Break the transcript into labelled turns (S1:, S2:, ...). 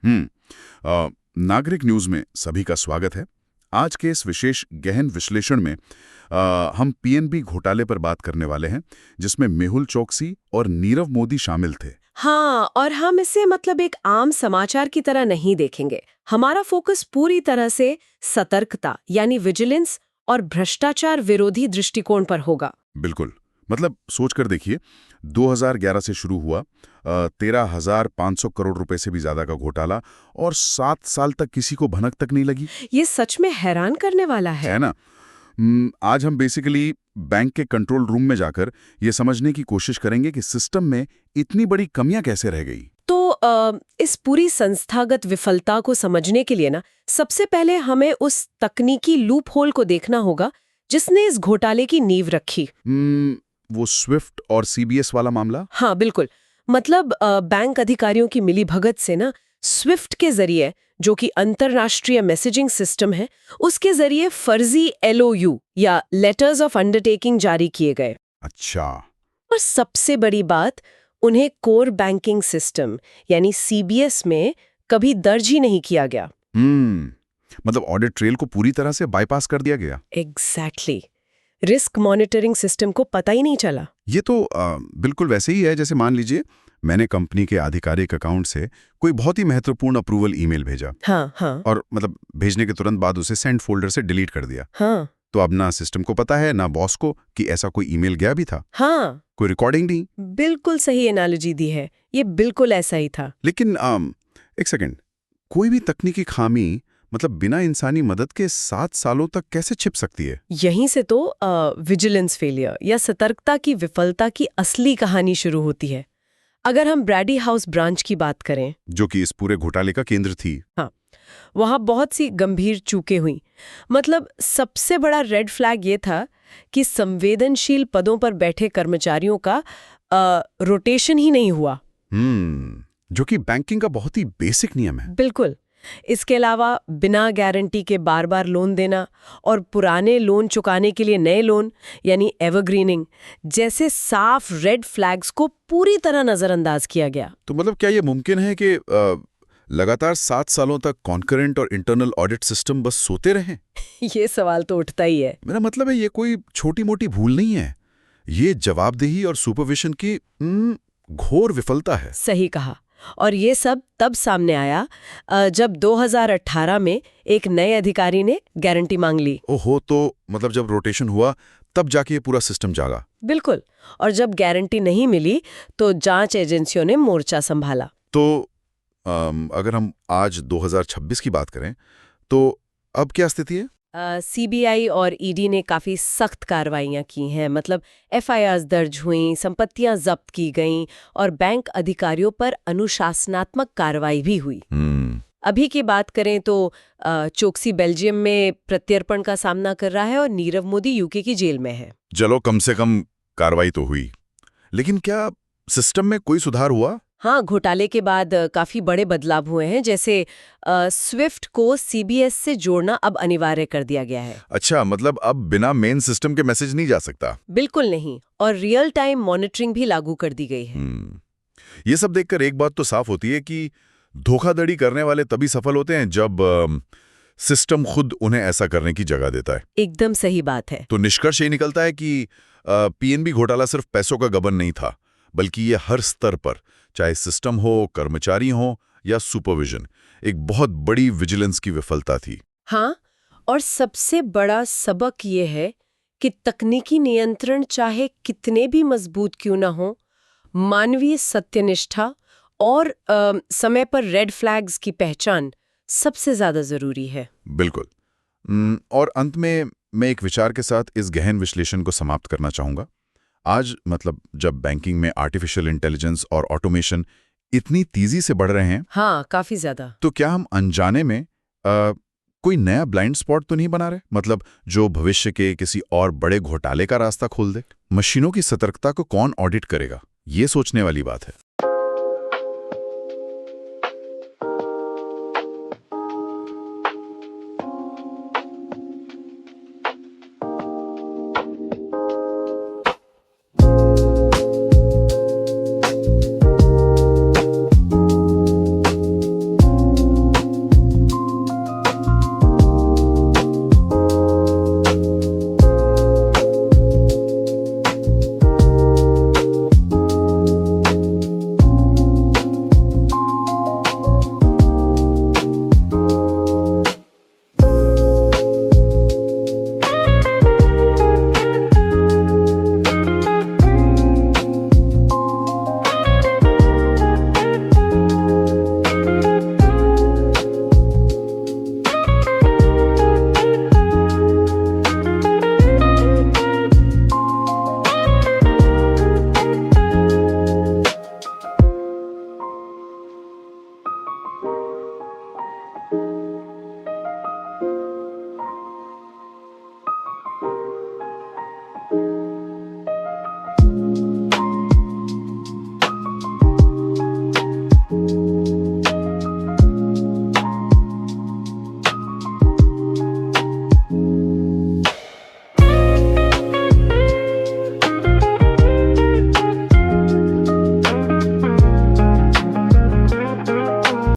S1: नागरिक न्यूज में सभी का स्वागत है। आज के इस विशेष गहन विश्लेषण में हम पीएनबी घोटाले पर बात करने वाले हैं, जिसमें मेहुल चोकसी और नीरव मोदी शामिल थे।
S2: हाँ, और हम इसे एक आम समाचार की तरह नहीं देखेंगे। हमारा फोकस पूरी तरह से सतर्कता यानी विजिलेंस और भ्रष्टाचार विरोधी दृष्टिकोण पर होगा।
S1: बिल्कुल, सोचकर देखिए, 2011 से शुरू हुआ 13,500 करोड़ रुपए से भी ज्यादा का घोटाला, और 7 साल तक किसी को भनक तक नहीं लगी।
S2: ये सच में हैरान करने वाला है
S1: ना? आज हम बेसिकली बैंक के कंट्रोल रूम में जाकर ये समझने की कोशिश करेंगे कि सिस्टम में इतनी बड़ी कमियां कैसे रह गई।
S2: तो इस पूरी संस्थागत विफलता को समझने के लिए सबसे पहले हमें उस तकनीकी लूप होल को देखना होगा जिसने इस घोटाले की नींव रखी।
S1: वो स्विफ्ट और सीबीएस वाला मामला?
S2: हाँ बिल्कुल, बैंक अधिकारियों की मिलीभगत से स्विफ्ट के जरिए, जो कि अंतरराष्ट्रीय मैसेजिंग सिस्टम है, उसके जरिए फर्जी एलओयू या लेटर्स ऑफ अंडरटेकिंग जारी किए गए।
S1: अच्छा।
S2: और सबसे बड़ी बात, उन्हें कोर बैंकिंग सिस्टम यानी सीबीएस में कभी दर्ज ही नहीं किया गया।
S1: ऑडिट ट्रेल को पूरी तरह से बाईपास कर दिया गया।
S2: एग्जैक्टली। रिस्क मॉनिटरिंग सिस्टम को पता ही नहीं चला।
S1: ये तो बिल्कुल वैसे ही है जैसे मान लीजिए मैंने कंपनी के आधिकारिक अकाउंट से कोई बहुत ही महत्वपूर्ण अप्रूवल ईमेल भेजा।
S2: हाँ।
S1: और भेजने के तुरंत बाद उसे सेंड फोल्डर से डिलीट कर दिया।
S2: हाँ।
S1: तो अब ना सिस्टम को पता है ना बॉस को कि ऐसा कोई ईमेल गया भी था।
S2: हाँ,
S1: कोई रिकॉर्डिंग नहीं।
S2: बिल्कुल सही एनालॉजी दी है, ये बिल्कुल ऐसा ही था।
S1: लेकिन एक सेकंड, कोई भी तकनीकी खामी बिना इंसानी मदद के 7 सालों तक कैसे छिप सकती है?
S2: यहीं से तो विजिलेंस फेलियर या सतर्कता की विफलता की असली कहानी शुरू होती है। अगर हम ब्रैडी हाउस ब्रांच की बात करें,
S1: जो कि इस पूरे घोटाले का केंद्र थी।
S2: हाँ, वहां बहुत सी गंभीर चूकें हुई। सबसे बड़ा रेड फ्लैग ये था कि संवेदनशील पदों पर बैठे कर्मचारियों का रोटेशन ही नहीं हुआ।
S1: जो कि बैंकिंग का बहुत ही बेसिक नियम है।
S2: बिल्कुल। इसके अलावा बिना गारंटी के बार बार लोन देना और पुराने लोन चुकाने के लिए नए लोन यानी एवरग्रीनिंग जैसे साफ रेड फ्लैग्स को पूरी तरह नजरअंदाज किया गया।
S1: तो क्या ये मुमकिन है कि लगातार 7 सालों तक कॉन्करेंट और इंटरनल ऑडिट सिस्टम बस सोते रहे?
S2: ये सवाल तो उठता ही है।
S1: मेरा मतलब है, ये कोई छोटी मोटी भूल नहीं है, ये जवाबदेही और सुपरविजन की घोर विफलता है।
S2: सही कहा। और ये सब तब सामने आया जब 2018 में एक नए अधिकारी ने गारंटी मांग ली।
S1: ओहो, तो जब रोटेशन हुआ तब जाके ये पूरा सिस्टम जागा।
S2: बिल्कुल। और जब गारंटी नहीं मिली तो जांच एजेंसियों ने मोर्चा संभाला।
S1: तो अगर हम आज 2026 की बात करें तो अब क्या स्थिति है?
S2: सीबीआई और ईडी ने काफी सख्त कार्रवाइयां की हैं। एफआईआर दर्ज हुई, संपत्तियां जब्त की गईं और बैंक अधिकारियों पर अनुशासनात्मक कार्रवाई भी हुई। अभी की बात करें तो चोकसी बेल्जियम में प्रत्यर्पण का सामना कर रहा है और नीरव मोदी यूके की जेल में है।
S1: चलो, कम से कम कार्रवाई तो हुई, लेकिन क्या सिस्टम में कोई सुधार हुआ?
S2: हाँ, घोटाले के बाद काफी बड़े बदलाव हुए हैं। जैसे स्विफ्ट को सीबीएस से जोड़ना अब अनिवार्य कर दिया गया है।
S1: अच्छा, अब बिना मेन सिस्टम के मैसेज नहीं जा सकता?
S2: बिल्कुल नहीं। और रियल टाइम मॉनिटरिंग भी लागू कर दी गई है।
S1: ये सब देखकर एक बात तो साफ होती है कि धोखाधड़ी करने वाले तभी सफल होते हैं जब सिस्टम खुद उन्हें ऐसा करने की जगह देता है।
S2: एकदम सही बात है।
S1: तो निष्कर्ष ये निकलता है कि पीएनबी घोटाला सिर्फ पैसों का गबन नहीं था, बल्कि ये हर स्तर पर, चाहे सिस्टम हो, कर्मचारी हो या सुपरविजन, एक बहुत बड़ी विजिलेंस की विफलता थी।
S2: हाँ, और सबसे बड़ा सबक ये है कि तकनीकी नियंत्रण चाहे कितने भी मजबूत क्यों ना हो, मानवीय सत्यनिष्ठा और समय पर रेड फ्लैग्स की पहचान सबसे ज्यादा जरूरी है।
S1: बिल्कुल। और अंत में मैं एक विचार के साथ इस गहन विश्लेषण को समाप्त करना चाहूंगा। आज जब बैंकिंग में आर्टिफिशियल इंटेलिजेंस और ऑटोमेशन इतनी तेजी से बढ़ रहे हैं,
S2: हाँ, काफी ज्यादा,
S1: तो क्या हम अनजाने में कोई नया ब्लाइंड स्पॉट तो नहीं बना रहे, जो भविष्य के किसी और बड़े घोटाले का रास्ता खोल दे? मशीनों की सतर्कता को कौन ऑडिट करेगा, ये सोचने वाली बात है।